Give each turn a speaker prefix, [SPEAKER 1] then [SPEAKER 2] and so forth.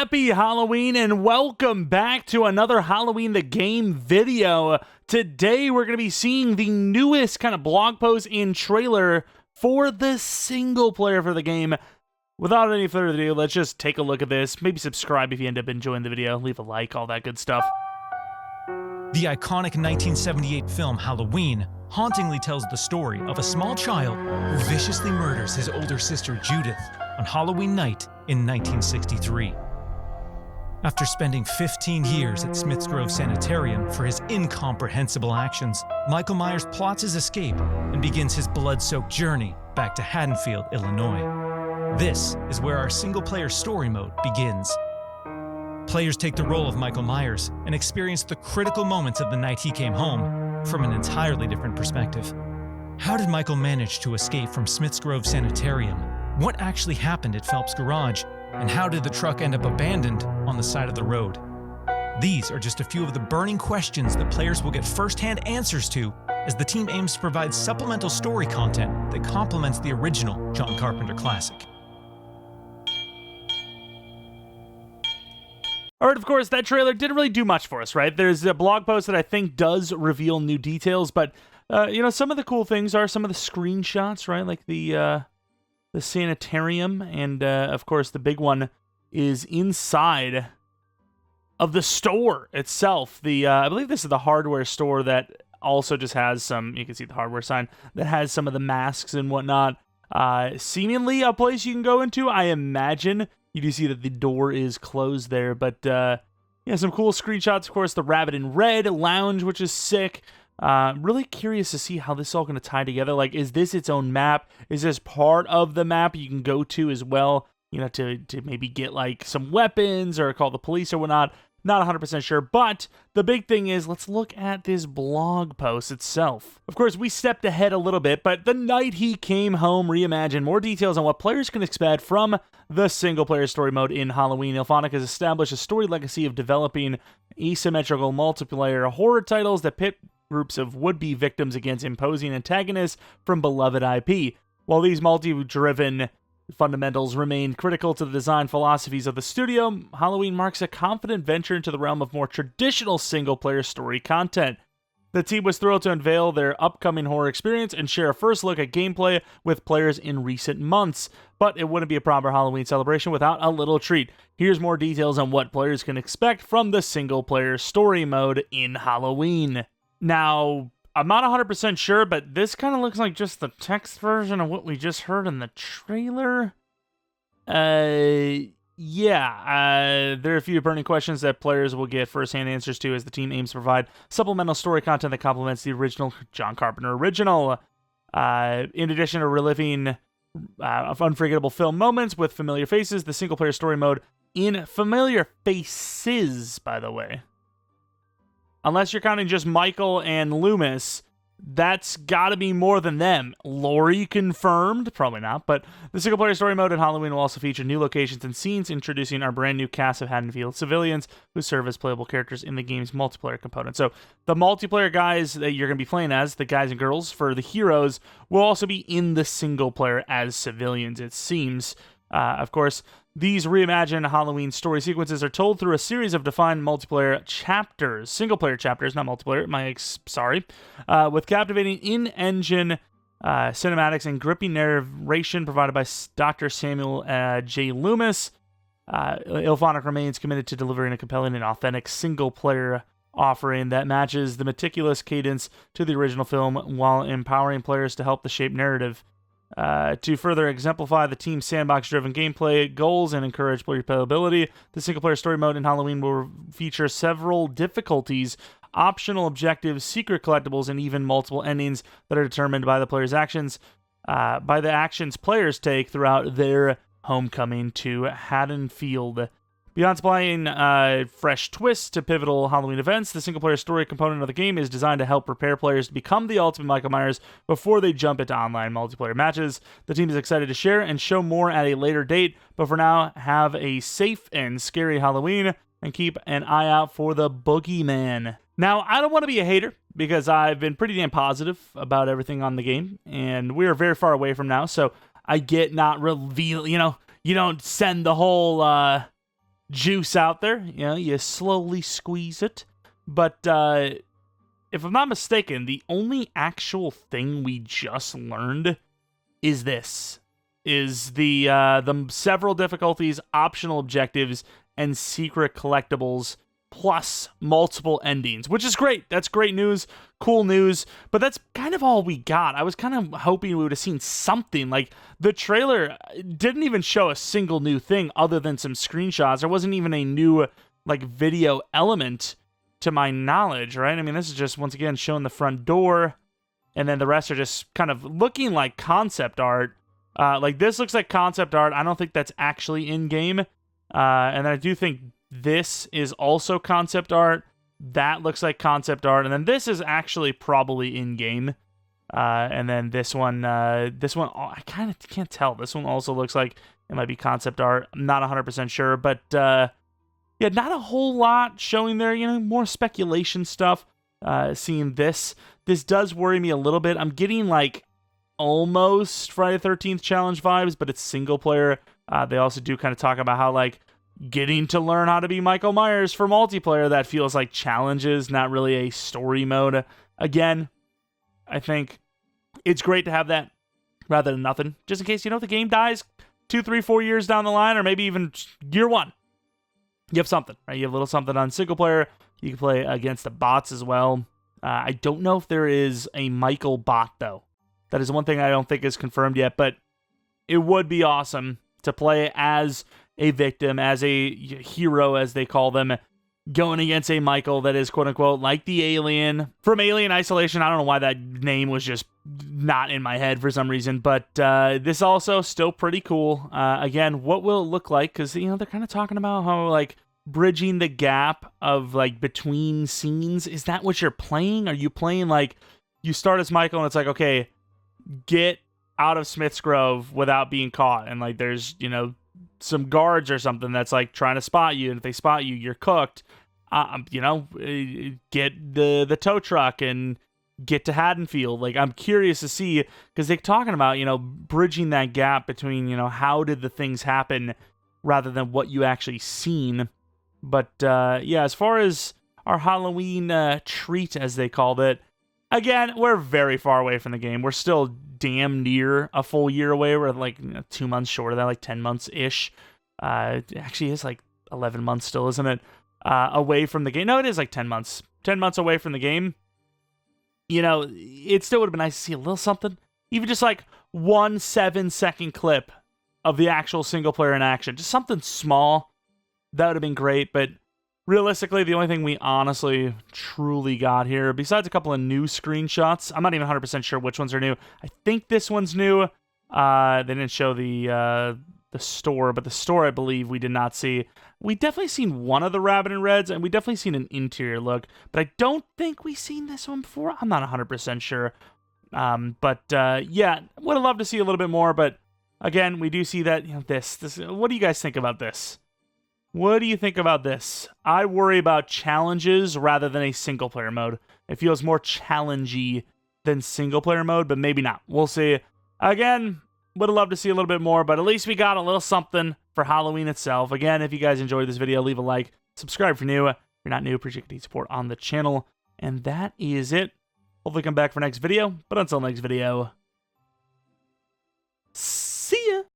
[SPEAKER 1] Happy Halloween and welcome back to another Halloween the Game video. Today we're going to be seeing the newest kind of blog post and trailer for the single player for the game. Without any further ado, let's just take a look at this. Maybe subscribe if you end up enjoying the video. Leave a like, all that good stuff.
[SPEAKER 2] The iconic 1978 film Halloween hauntingly tells the story of a small child who viciously murders his older sister Judith on Halloween night in 1963. After spending 15 years at Smith's Grove Sanitarium for his incomprehensible actions, Michael Myers plots his escape and begins his blood-soaked journey back to Haddonfield, Illinois. This is where our single-player story mode begins. Players take the role of Michael Myers and experience the critical moments of the night he came home from an entirely different perspective. How did Michael manage to escape from Smith's Grove Sanitarium? What actually happened at Phelps' garage? And how did the truck end up abandoned on the side of the road? These are just a few of the burning questions that players will get first-hand answers to as the team aims to provide supplemental story content that complements the original John Carpenter classic.
[SPEAKER 1] All right, of course, that trailer didn't really do much for us, right? There's a blog post that I think does reveal new details, but, some of the cool things are some of the screenshots, right? Like the sanitarium, and, of course, the big one is inside of the store itself. I believe this is the hardware store that also just has some, you can see the hardware sign, that has some of the masks and whatnot. Seemingly a place you can go into, I imagine. You do see that the door is closed there, but some cool screenshots. Of course, the Rabbit in Red lounge, which is sick. Really curious to see how this is all going to tie together. Like, is this its own map? Is this part of the map you can go to as well? To maybe get like some weapons or call the police or whatnot. Not 100% sure, but the big thing is, let's look at this blog post itself. Of course, we stepped ahead a little bit, but the night he came home reimagined. More details on what players can expect from the single-player story mode in Halloween. IllFonic has established a story legacy of developing asymmetrical multiplayer horror titles that pit groups of would-be victims against imposing antagonists from beloved IP. While these multi-driven fundamentals remain critical to the design philosophies of the studio, Halloween marks a confident venture into the realm of more traditional single-player story content. The team was thrilled to unveil their upcoming horror experience and share a first look at gameplay with players in recent months. But it wouldn't be a proper Halloween celebration without a little treat. Here's more details on what players can expect from the single-player story mode in Halloween. Now, I'm not 100% sure, but this kind of looks like just the text version of what we just heard in the trailer. There are a few burning questions that players will get first-hand answers to as the team aims to provide supplemental story content that complements the original John Carpenter original. In addition to reliving unforgettable film moments with familiar faces, the single-player story mode in familiar faces, by the way. Unless you're counting just Michael and Loomis, that's gotta be more than them. Laurie confirmed, probably not, but the single-player story mode in Halloween will also feature new locations and scenes, introducing our brand new cast of Haddonfield civilians who serve as playable characters in the game's multiplayer component. So the multiplayer guys that you're going to be playing as, the guys and girls for the heroes, will also be in the single-player as civilians, it seems. Of course, these reimagined Halloween story sequences are told through a series of defined multiplayer chapters, single-player chapters, not multiplayer, with captivating in-engine cinematics and gripping narration provided by Dr. Samuel J. Loomis. IllFonic remains committed to delivering a compelling and authentic single-player offering that matches the meticulous cadence to the original film while empowering players to help the shape narrative. To further exemplify the team's sandbox-driven gameplay goals and encourage player replayability, the single-player story mode in Halloween will feature several difficulties, optional objectives, secret collectibles, and even multiple endings that are determined by the player's actions, by the actions players take throughout their homecoming to Haddonfield. Beyond supplying fresh twists to pivotal Halloween events, the single-player story component of the game is designed to help prepare players to become the ultimate Michael Myers before they jump into online multiplayer matches. The team is excited to share and show more at a later date, but for now, have a safe and scary Halloween and keep an eye out for the boogeyman. Now, I don't want to be a hater because I've been pretty damn positive about everything on the game, and we are very far away from now, so I get not reveal, you don't send the whole juice out there. You know, you slowly squeeze it. But if I'm not mistaken, the only actual thing we just learned is this. Is the several difficulties, optional objectives, and secret collectibles, plus multiple endings, which is great. That's great news, cool news, but that's kind of all we got. I was kind of hoping we would have seen something. Like, the trailer didn't even show a single new thing other than some screenshots. There wasn't even a new, like, video element to my knowledge, right? I mean, this is just, once again, showing the front door, and then the rest are just kind of looking like concept art. Like, this looks like concept art. I don't think that's actually in-game. And I do think this is also concept art. That looks like concept art. And then this is actually probably in-game. And then this one, I kind of can't tell. This one also looks like it might be concept art. I'm not 100% sure. But, yeah, not a whole lot showing there. You know, more speculation stuff. Seeing this. This does worry me a little bit. I'm getting, like, almost Friday the 13th challenge vibes, but it's single player. They also do kind of talk about how, like, getting to learn how to be Michael Myers for multiplayer, that feels like challenges, not really a story mode. Again, I think it's great to have that rather than nothing. Just in case, you know, the game dies 2, 3, 4 years down the line, or maybe even year one. You have something, right? You have a little something on single player. You can play against the bots as well. I don't know if there is a Michael bot, though. That is one thing I don't think is confirmed yet, but it would be awesome to play as a victim, as a hero, as they call them, going against a Michael that is, quote-unquote, like the alien from Alien Isolation. I don't know why that name was just not in my head for some reason, but this also still pretty cool. Again, what will it look like? Because, you know, they're kind of talking about how, like, bridging the gap of, like, between scenes. Is that what you're playing? Are you playing, like, you start as Michael and it's like, okay, get out of Smith's Grove without being caught, and, like, there's, you know, some guards or something that's, like, trying to spot you, and if they spot you, you're cooked. You know, get the tow truck and get to Haddonfield. Like, I'm curious to see, because they're talking about, you know, bridging that gap between, you know, how did the things happen rather than what you actually seen. But yeah, as far as our Halloween treat, as they called it, again, we're very far away from the game. We're still damn near a full year away. We're like, you know, 2 months short of that, like 10 months-ish. It actually is like 11 months still, isn't it? Away from the game. No, it is like 10 months. 10 months away from the game. You know, it still would have been nice to see a little something. Even just like 1 7-second clip of the actual single player in action. Just something small. That would have been great, but realistically, the only thing we honestly truly got here, besides a couple of new screenshots, I'm not even 100% sure which ones are new. I think this one's new. They didn't show the store, but the store, I believe, we did not see. We definitely seen one of the Rabbit and Reds, and we definitely seen an interior look, but I don't think we've seen this one before. I'm not 100% sure. But yeah, would have loved to see a little bit more, but again, we do see that, you know, this. What do you guys think about this? What do you think about this? I worry about challenges rather than a single-player mode. It feels more challengey than single-player mode, but maybe not. We'll see. Again, would have loved to see a little bit more, but at least we got a little something for Halloween itself. Again, if you guys enjoyed this video, leave a like. Subscribe if you're new. If you're not new, appreciate the support on the channel. And that is it. Hopefully come back for next video, but until next video,